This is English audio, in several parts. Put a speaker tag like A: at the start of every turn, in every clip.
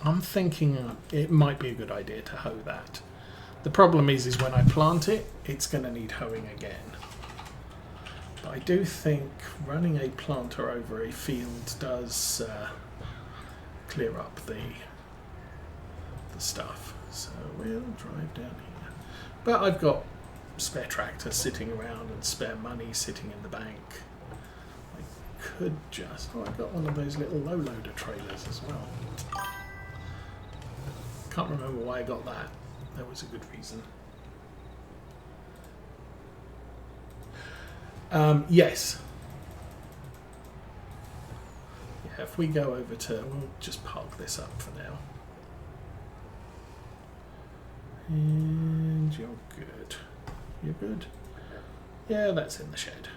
A: I'm thinking it might be a good idea to hoe that. The problem is when I plant it, it's going to need hoeing again. But I do think running a planter over a field does clear up the stuff. So we'll drive down here. But I've got spare tractors sitting around and spare money sitting in the bank. I could just... Oh, I've got one of those little low loader trailers as well. Can't remember why I got that. There was a good reason. Yes. Yeah, if we go over to... We'll just park this up for now. And you're good. You're good? Yeah, that's in the shed.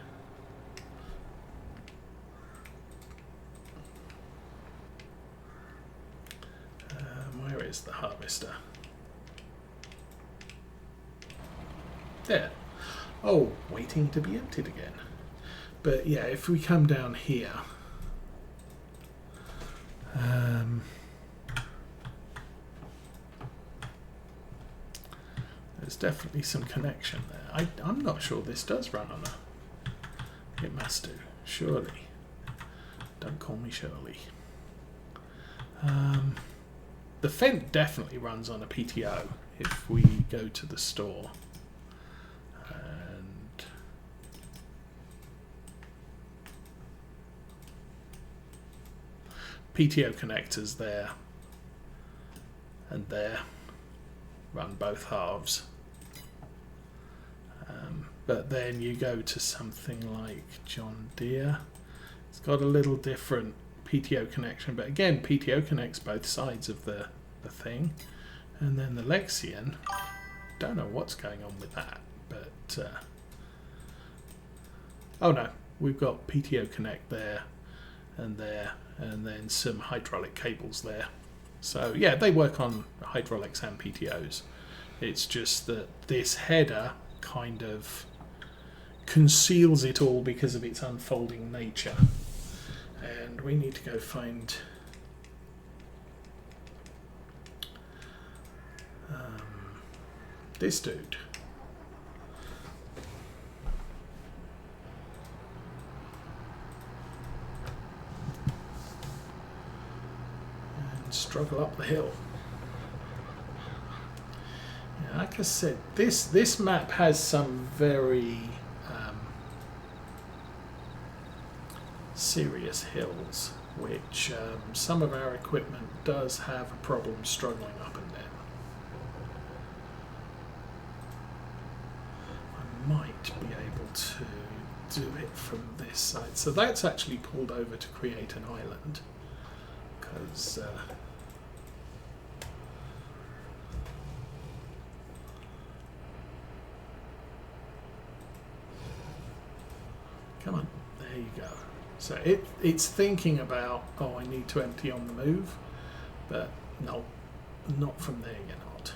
A: Where is the harvester? There. Oh, waiting to be emptied again. But yeah, if we come down here, there's definitely some connection there. I'm not sure this does run on a... It must do, surely. Don't call me Shirley. The Fent definitely runs on a PTO if we go to the store. And PTO connectors there and there run both halves. But then you go to something like John Deere. It's got a little different PTO connection, but again, PTO connects both sides of the thing. And then the Lexion, don't know what's going on with that, but oh no, we've got PTO connect there, and then some hydraulic cables there. So yeah, they work on hydraulics and PTOs. It's just that this header kind of conceals it all because of its unfolding nature. And we need to go find this dude. And struggle up the hill. Yeah, like I said, this map has some very serious hills, which some of our equipment does have a problem struggling up and down. I might be able to do it from this side. So that's actually pulled over to create an island, because come on, there you go. So it's thinking about, oh, I need to empty on the move, but no, not from there you're not.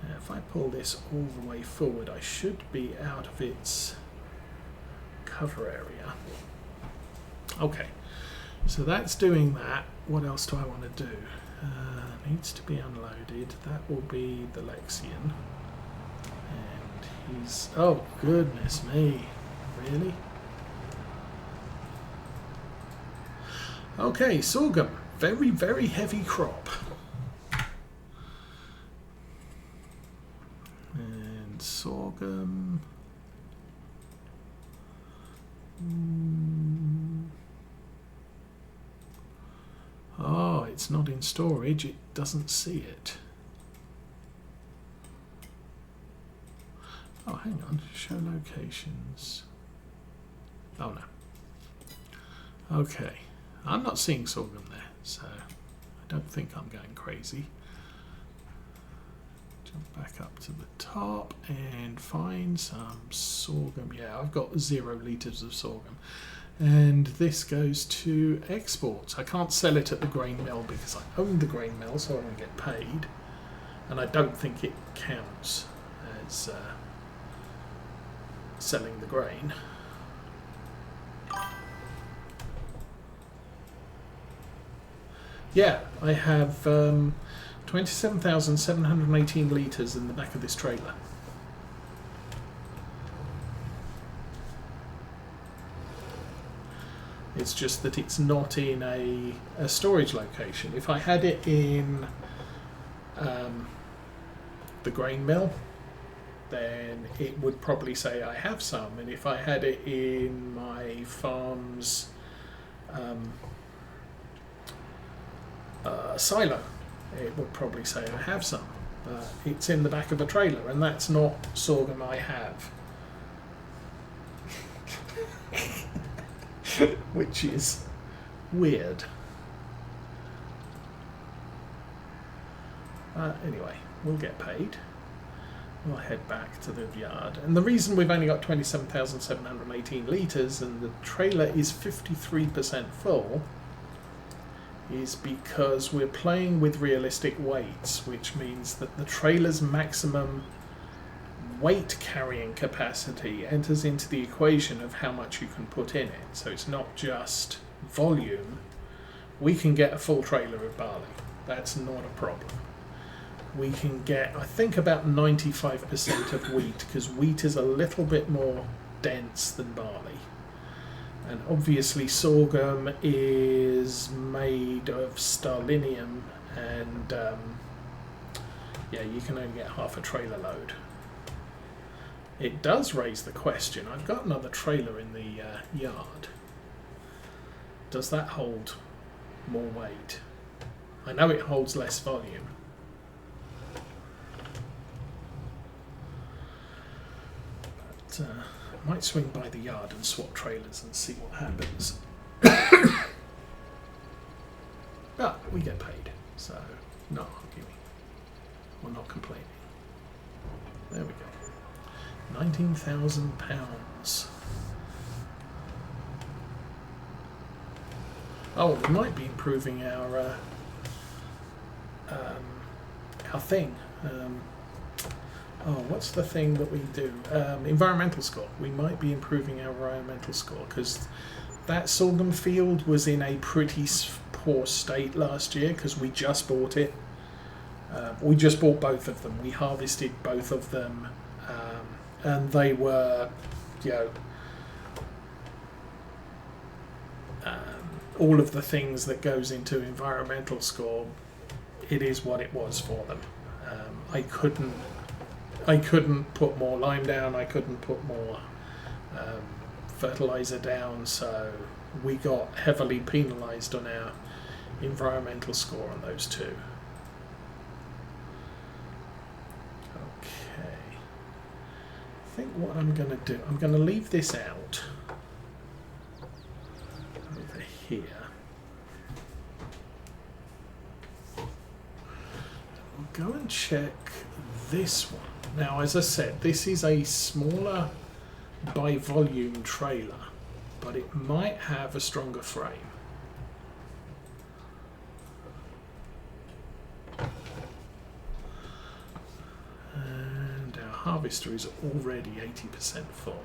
A: Now, if I pull this all the way forward, I should be out of its cover area. Okay, so that's doing that. What else do I want to do? Needs to be unloaded. That will be the Lexion. And he's... Oh, goodness me. Really? Okay, sorghum. Very, very heavy crop. And sorghum... Oh, it's not in storage. It doesn't see it. Oh, hang on. Show locations. Oh, no. Okay. I'm not seeing sorghum there, so I don't think I'm going crazy. Jump back up to the top and find some sorghum. Yeah, I've got 0 litres of sorghum. And this goes to exports. I can't sell it at the grain mill because I own the grain mill, so I don't get paid. And I don't think it counts as selling the grain. Yeah, I have 27,718 litres in the back of this trailer. It's just that it's not in a storage location. If I had it in the grain mill, then it would probably say I have some. And if I had it in my farm's silo, it would probably say I have some. But it's in the back of a trailer, and that's not sorghum I have. Which is weird. Anyway, we'll get paid. We'll head back to the yard. And the reason we've only got 27,718 litres and the trailer is 53% full is because we're playing with realistic weights, which means that the trailer's maximum weight carrying capacity enters into the equation of how much you can put in it. So it's not just volume. We can get a full trailer of barley. That's not a problem. We can get, I think, about 95% of wheat, because wheat is a little bit more dense than barley. And obviously sorghum is made of starlinium, and yeah, you can only get half a trailer load. It does raise the question, I've got another trailer in the yard. Does that hold more weight? I know it holds less volume. But I might swing by the yard and swap trailers and see what happens. But we get paid, so not arguing. We're not complaining. There we go. £19,000. Oh, we might be improving our thing. What's the thing that we do? Environmental score. We might be improving our environmental score, because that sorghum field was in a pretty poor state last year because we just bought it. We just bought both of them. We harvested both of them. And they were, all of the things that goes into environmental score, it is what it was for them. I couldn't put more lime down, I couldn't put more fertilizer down, so we got heavily penalised on our environmental score on those two. I think what I'm going to do, I'm going to leave this out over here. We'll go and check this one. Now, as I said, this is a smaller by volume trailer, but it might have a stronger frame. Harvester is already 80% full,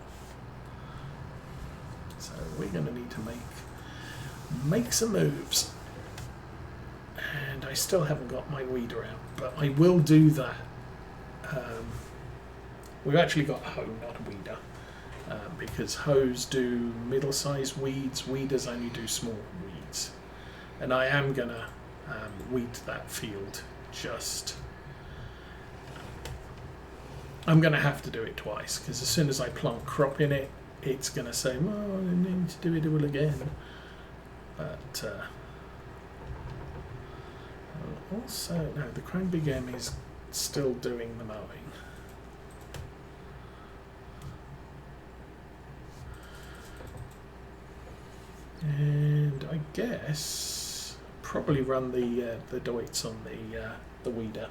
A: so we're going to need to make some moves. And I still haven't got my weeder out, but I will do that. We've actually got a hoe, not a weeder, because hoes do middle-sized weeds, weeders only do small weeds, and I am going to weed that field. I'm going to have to do it twice, because as soon as I plant crop in it, it's going to say, well, I need to do it all again. But also, no, the Crown Big M is still doing the mowing. And I guess probably run the Deutz on the weeder.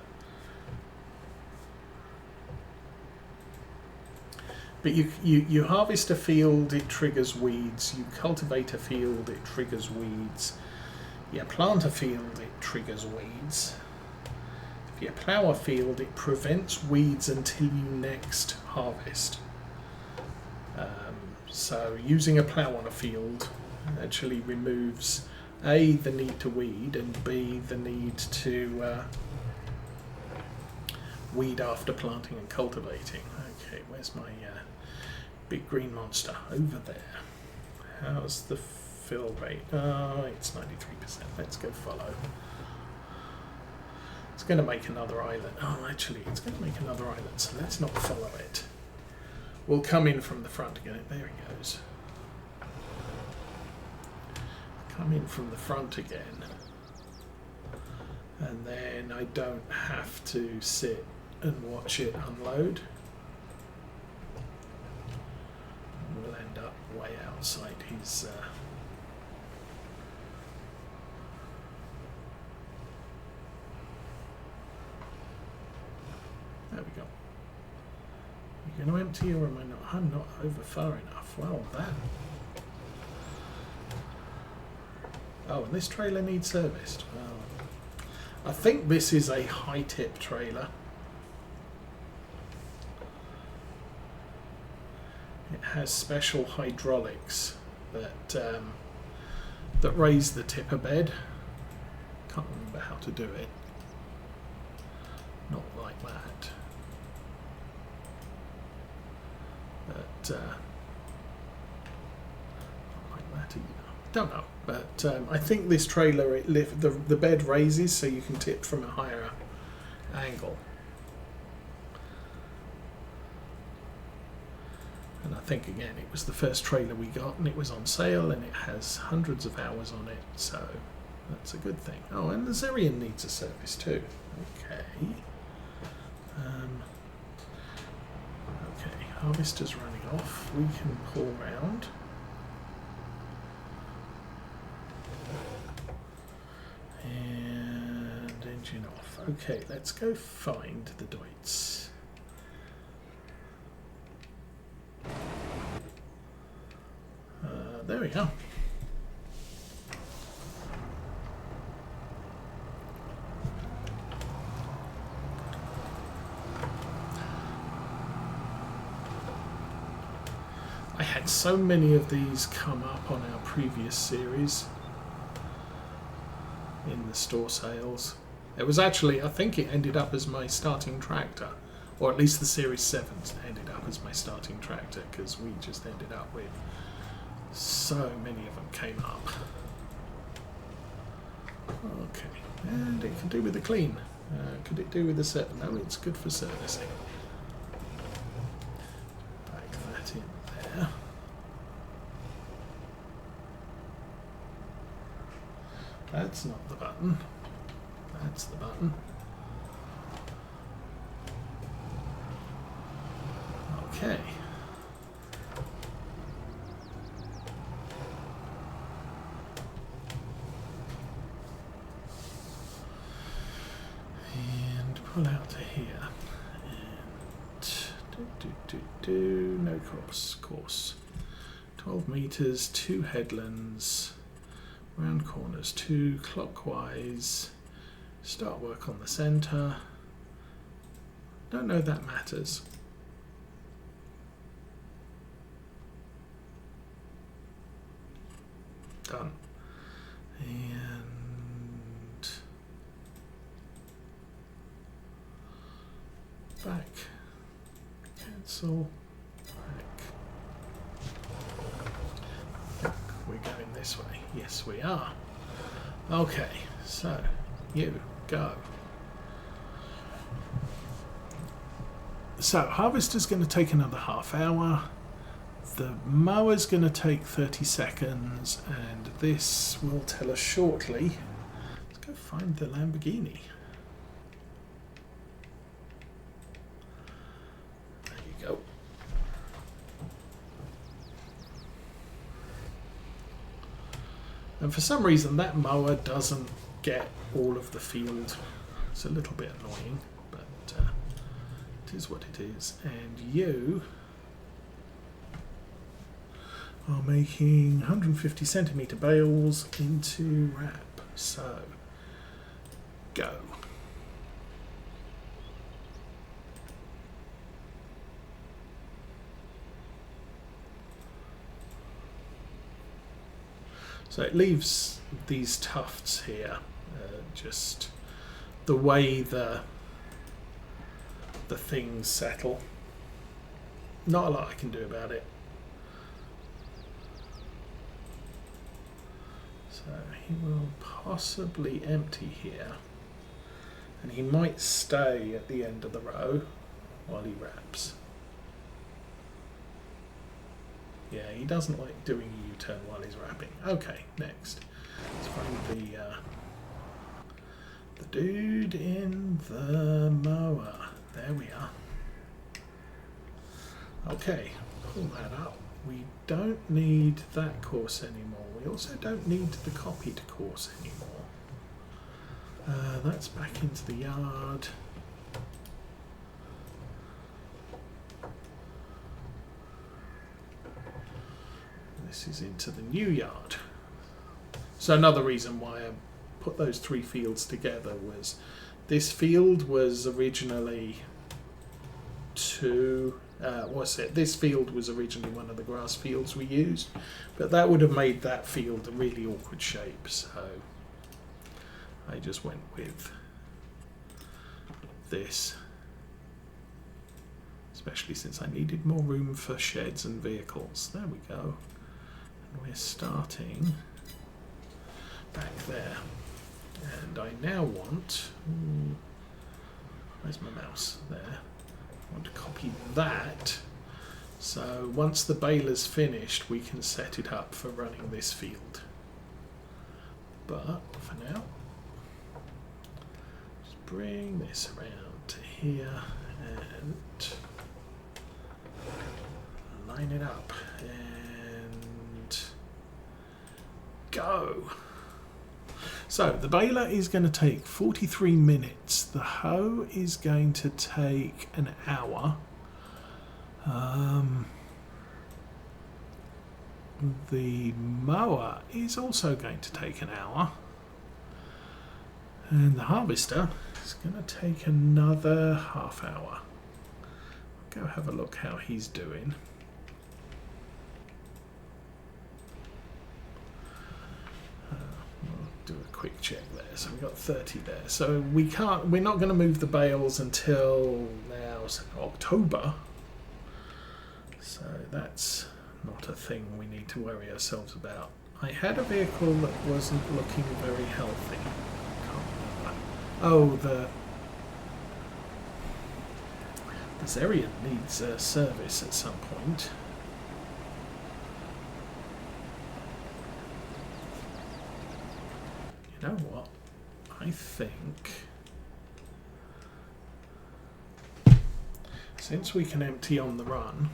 A: But you harvest a field, it triggers weeds. You cultivate a field, it triggers weeds. You plant a field, it triggers weeds. If you plough a field, it prevents weeds until you next harvest. So using a plough on a field actually removes A, the need to weed, and B, the need to weed after planting and cultivating. Okay, where's my big green monster? Over there. How's the fill rate? Oh, it's 93%. Let's go follow. It's going to make another island. Oh, actually, it's going to make another island, so let's not follow it. We'll come in from the front again. There he goes. Come in from the front again. And then I don't have to sit and watch it unload. We'll end up way outside his... There we go. Are you going to empty or am I not? I'm not over far enough. Well, that... Oh, and this trailer needs serviced. Well, I think this is a high-tip trailer. It has special hydraulics that that raise the tipper bed. Can't remember how to do it. Not like that. But not like that either. Don't know. But I think this trailer, the bed raises so you can tip from a higher angle. And I think, again, it was the first trailer we got, and it was on sale, and it has hundreds of hours on it, so that's a good thing. Oh, and the Zerian needs a service too. Okay. Okay, harvester's running off. We can pull round. And engine off. Okay, let's go find the Deutz. There we go. I had so many of these come up on our previous series in the store sales. It was actually, I think it ended up as my starting tractor, or at least the Series 7s ended up as my starting tractor, because we just ended up with so many of them came up. Okay, and it can do with the clean. Could it do with the service? No, it's good for servicing. Back that in there. That's not the button. That's the button. Okay. Pull out to here and no course 12 meters, 2 headlands, round corners 2, clockwise, start work on the center. Don't know that matters. Done. And back, cancel, back. I think we're going this way. Yes, we are. Okay, so you go. So harvester's going to take another half hour. The mower's going to take 30 seconds, and this will tell us shortly. Let's go find the Lamborghini. Go. And for some reason that mower doesn't get all of the field. It's a little bit annoying, but it is what it is. And you are making 150 centimetre bales into wrap. So go. So it leaves these tufts here, just the way the things settle. Not a lot I can do about it. So he will possibly empty here, and he might stay at the end of the row while he wraps. Yeah, he doesn't like doing a U-turn while he's wrapping. Okay, next. Let's find the dude in the mower. There we are. Okay, pull that up. We don't need that course anymore. We also don't need the copied course anymore. That's back into the yard. This is into the new yard. So another reason why I put those three fields together was this field was originally this field was originally one of the grass fields we used, but that would have made that field a really awkward shape, so I just went with this, especially since I needed more room for sheds and vehicles. There we go. And we're starting back there. And I now want, where's my mouse? There. I want to copy that, so once the baler's finished we can set it up for running this field. But for now, just bring this around to here and line it up and go. So the baler is going to take 43 minutes. The hoe is going to take an hour. The mower is also going to take an hour. And the harvester is going to take another half hour. Go have a look how he's doing. Do a quick check there. So we've got 30 there. So we're not going to move the bales until now October. So that's not a thing we need to worry ourselves about. I had a vehicle that wasn't looking very healthy. Oh, this area needs service at some point. You know what? I think since we can empty on the run,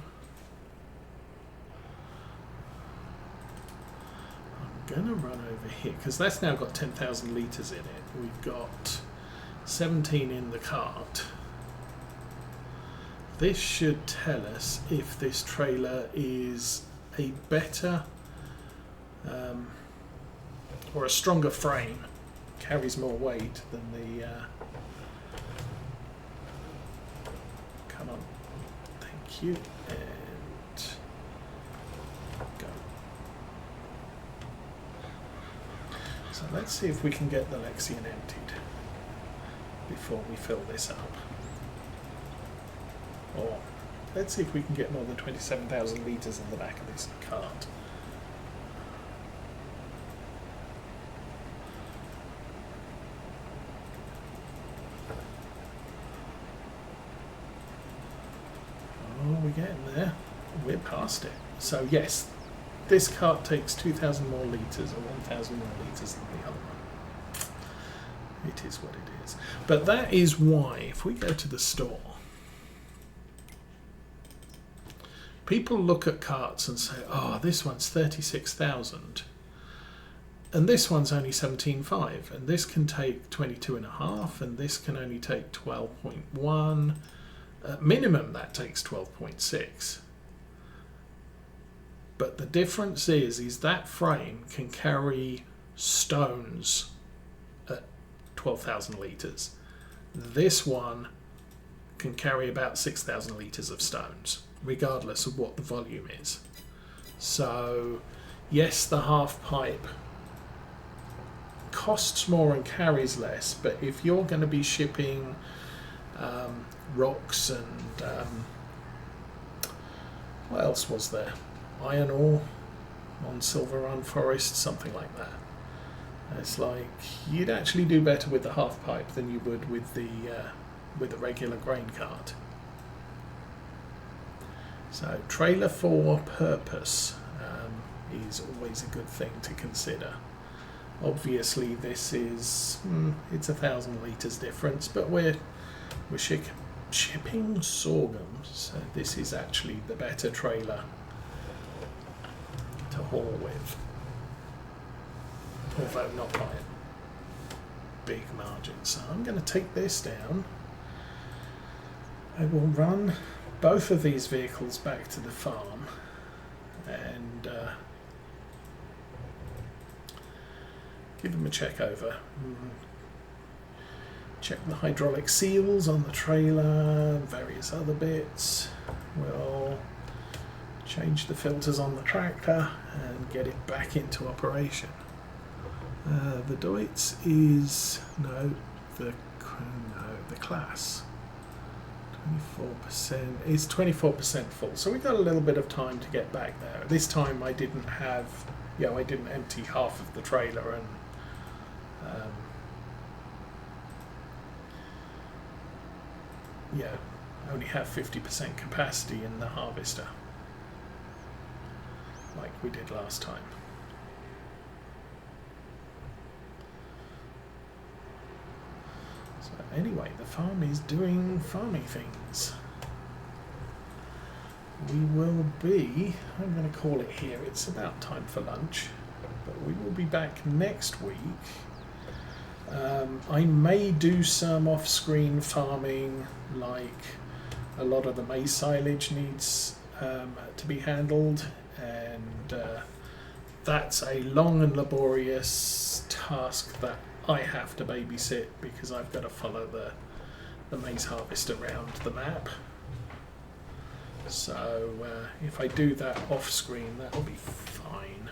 A: I'm going to run over here because that's now got 10,000 litres in it. We've got 17 in the cart. This should tell us if this trailer is a better or a stronger frame, carries more weight than the come on, thank you, and go. So let's see if we can get the Lexian emptied before we fill this up, or let's see if we can get more than 27,000 litres in the back of this cart. We're getting there. We're past it. So yes, this cart takes 2,000 more litres or 1,000 more litres than the other one. It is what it is. But that is why, if we go to the store, people look at carts and say, oh, this one's 36,000 and this one's only 17.5 and this can take 22.5 and this can only take 12.1. Minimum that takes 12.6, but the difference is that frame can carry stones at 12,000 litres. This one can carry about 6,000 litres of stones, regardless of what the volume is. So yes, the half pipe costs more and carries less, but if you're going to be shipping rocks and what else was there? Iron ore on Silver Run Forest, something like that. It's like you'd actually do better with the half pipe than you would with the regular grain cart. So trailer for purpose is always a good thing to consider. Obviously, this is it's 1,000 litres difference, but we're shipping sorghum, so this is actually the better trailer to haul with, although not by a big margin. So I'm going to take this down. I will run both of these vehicles back to the farm and give them a check over. Check the hydraulic seals on the trailer, various other bits. We'll change the filters on the tractor and get it back into operation. The Deutz is the class 24% is 24% full, so we've got a little bit of time to get back there. This time I didn't empty half of the trailer and only have 50% capacity in the harvester like we did last time. So anyway, the farm is doing farming things. We will be, I'm going to call it here, it's about time for lunch, but we will be back next week. I may do some off-screen farming, like a lot of the maize silage needs to be handled, and that's a long and laborious task that I have to babysit because I've got to follow the maize harvest around the map. So if I do that off-screen, that'll be fine.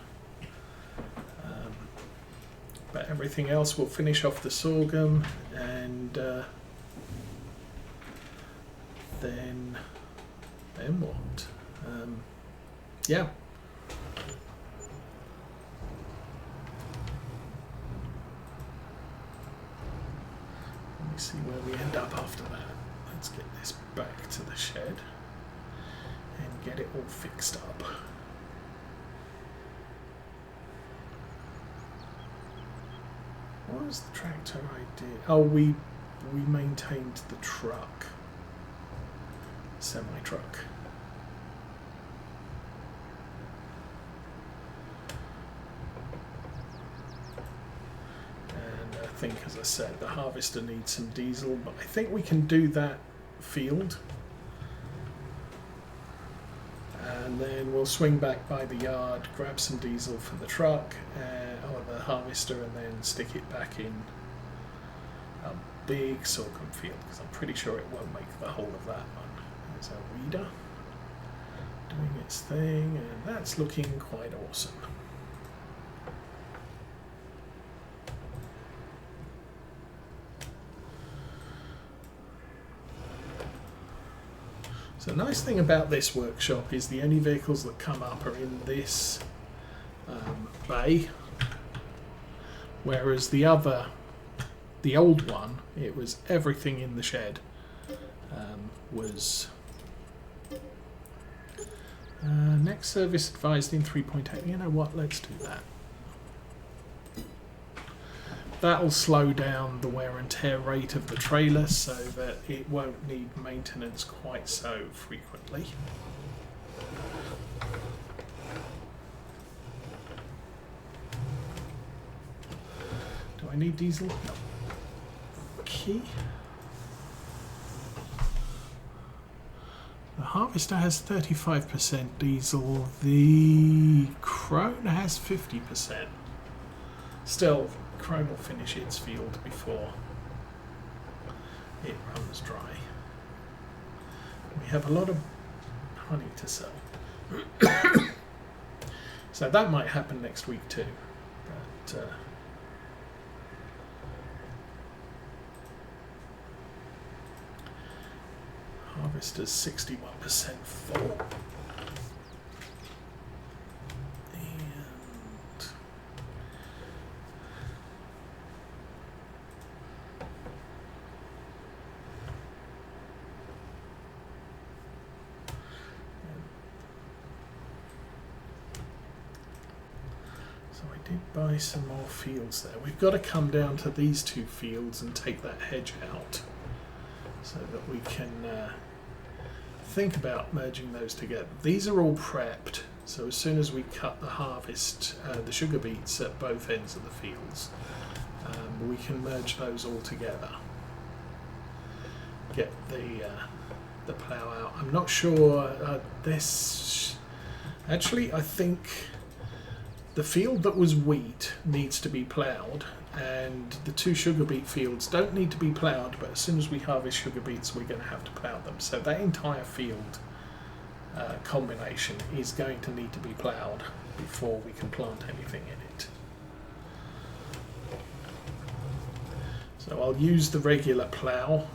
A: But everything else will finish off the sorghum, and then what? Yeah. Let me see where we end up after that. Let's get this back to the shed and get it all fixed up. What was the tractor I did? Oh, we maintained the truck, semi-truck. And I think, as I said, the harvester needs some diesel, but I think we can do that field. And then we'll swing back by the yard, grab some diesel for the truck or the harvester, and then stick it back in a big sorghum field, because I'm pretty sure it won't make the whole of that one. There's a weeder doing its thing, and that's looking quite awesome. So the nice thing about this workshop is the only vehicles that come up are in this bay, whereas the old one, it was everything in the shed was next service advised in 3.8. You know what, let's do that. That'll slow down the wear and tear rate of the trailer so that it won't need maintenance quite so frequently. Do I need diesel? No. Okay. The harvester has 35% diesel. The Crone has 50%. Still, Crone will finish its field before it runs dry. We have a lot of honey to sell. So that might happen next week too. But Harvester's 61% full. So I did buy some more fields there. We've got to come down to these 2 fields and take that hedge out so that we can think about merging those together. These are all prepped, so as soon as we cut the harvest, the sugar beets at both ends of the fields, we can merge those all together. Get the plough out. I'm not sure this. Actually, I think the field that was wheat needs to be ploughed, and the 2 sugar beet fields don't need to be ploughed, but as soon as we harvest sugar beets we're going to have to plough them. So that entire field combination is going to need to be ploughed before we can plant anything in it. So I'll use the regular plough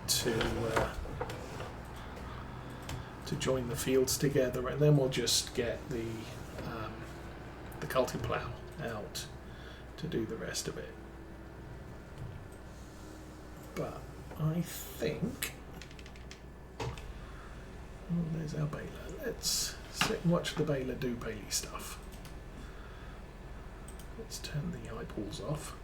A: to join the fields together, and then we'll just get the culti plough out to do the rest of it. But I think, oh, there's our baler. Let's sit and watch the baler do bailey stuff. Let's turn the eyeballs off.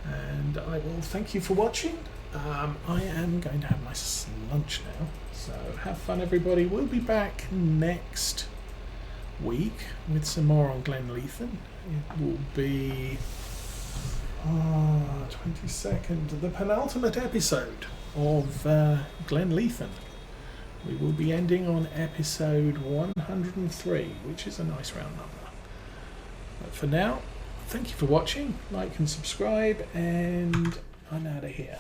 A: And I will thank you for watching. I am going to have my lunch now, so have fun everybody. We'll be back next week with some more on Glenleathann. It will be 22nd, the penultimate episode of Glenleathann. We will be ending on episode 103, which is a nice round number. But for now, thank you for watching, like and subscribe, and I'm out of here.